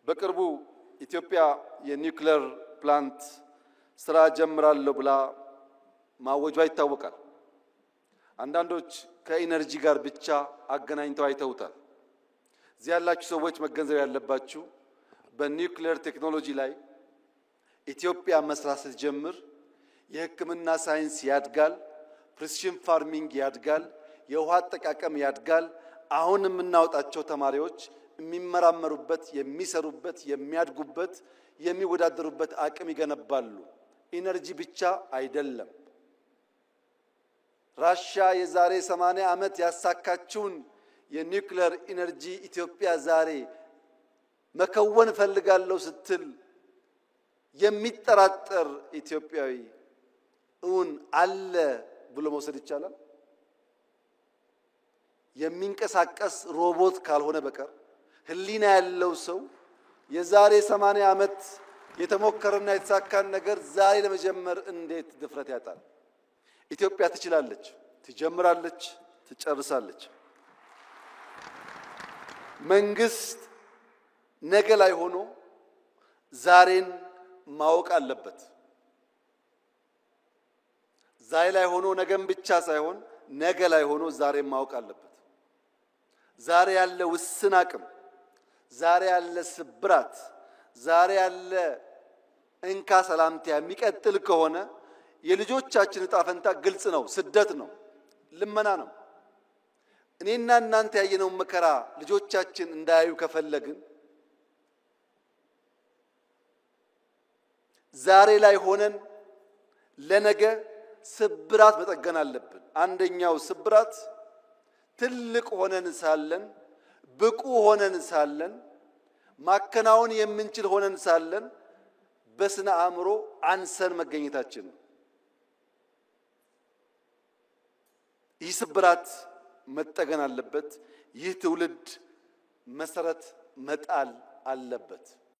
በቅርቡ ኢትዮጵያ የኒውክሌር ፕላንት ስራ ጀምራለሁ ብላ ማወጇ ይታወቃል። አንዳንዶች ከኢነርጂ ጋር ብቻ አገናኝተው አይተውታል። እዚህ ያላችሁ ሰዎች መገንዘብ ያለባችሁ በኒውክሌር ቴክኖሎጂ ላይ ኢትዮጵያ መስራት ስትጀምር የሕክምና ሳይንስ ያድጋል፣ ፕሪሲሽን ፋርሚንግ ያድጋል፣ የውሃ አጠቃቀም ያድጋል። አሁን የምናወጣቸው ተማሪዎች የሚመራመሩበት፣ የሚሰሩበት፣ የሚያድጉበት፣ የሚወዳደሩበት አቅም ይገነባሉ። ኢነርጂ ብቻ አይደለም። ራሽያ የዛሬ 80 ዓመት ያሳካችውን የኒውክሌር ኢነርጂ ኢትዮጵያ ዛሬ መከወን ፈልጋለሁ ስትል የሚጠራጠር ኢትዮጵያዊ እውን አለ ብሎ መውሰድ ይቻላል? የሚንቀሳቀስ ሮቦት ካልሆነ በቀር ህሊና ያለው ሰው የዛሬ 80 ዓመት የተሞከረና የተሳካን ነገር ዛሬ ለመጀመር እንዴት ድፍረት ያጣል? ኢትዮጵያ ትችላለች፣ ትጀምራለች፣ ትጨርሳለች። መንግስት ነገ ላይ ሆኖ ዛሬን ማወቅ አለበት። ዛሬ ላይ ሆኖ ነገን ብቻ ሳይሆን ነገ ላይ ሆኖ ዛሬን ማወቅ አለበት። ዛሬ ያለ ውስን አቅም፣ ዛሬ ያለ ስብራት፣ ዛሬ ያለ እንካ ሰላምታ የሚቀጥል ከሆነ የልጆቻችን ዕጣ ፈንታ ግልጽ ነው። ስደት ነው፣ ልመና ነው። እኔና እናንተ ያየነው መከራ ልጆቻችን እንዳያዩ ከፈለግን ዛሬ ላይ ሆነን ለነገ ስብራት መጠገን አለብን። አንደኛው ስብራት ትልቅ ሆነን ሳለን፣ ብቁ ሆነን ሳለን፣ ማከናወን የምንችል ሆነን ሳለን በስነ አእምሮ አንሰን መገኘታችን ነው። ይህ ስብራት መጠገን አለበት። ይህ ትውልድ መሰረት መጣል አለበት።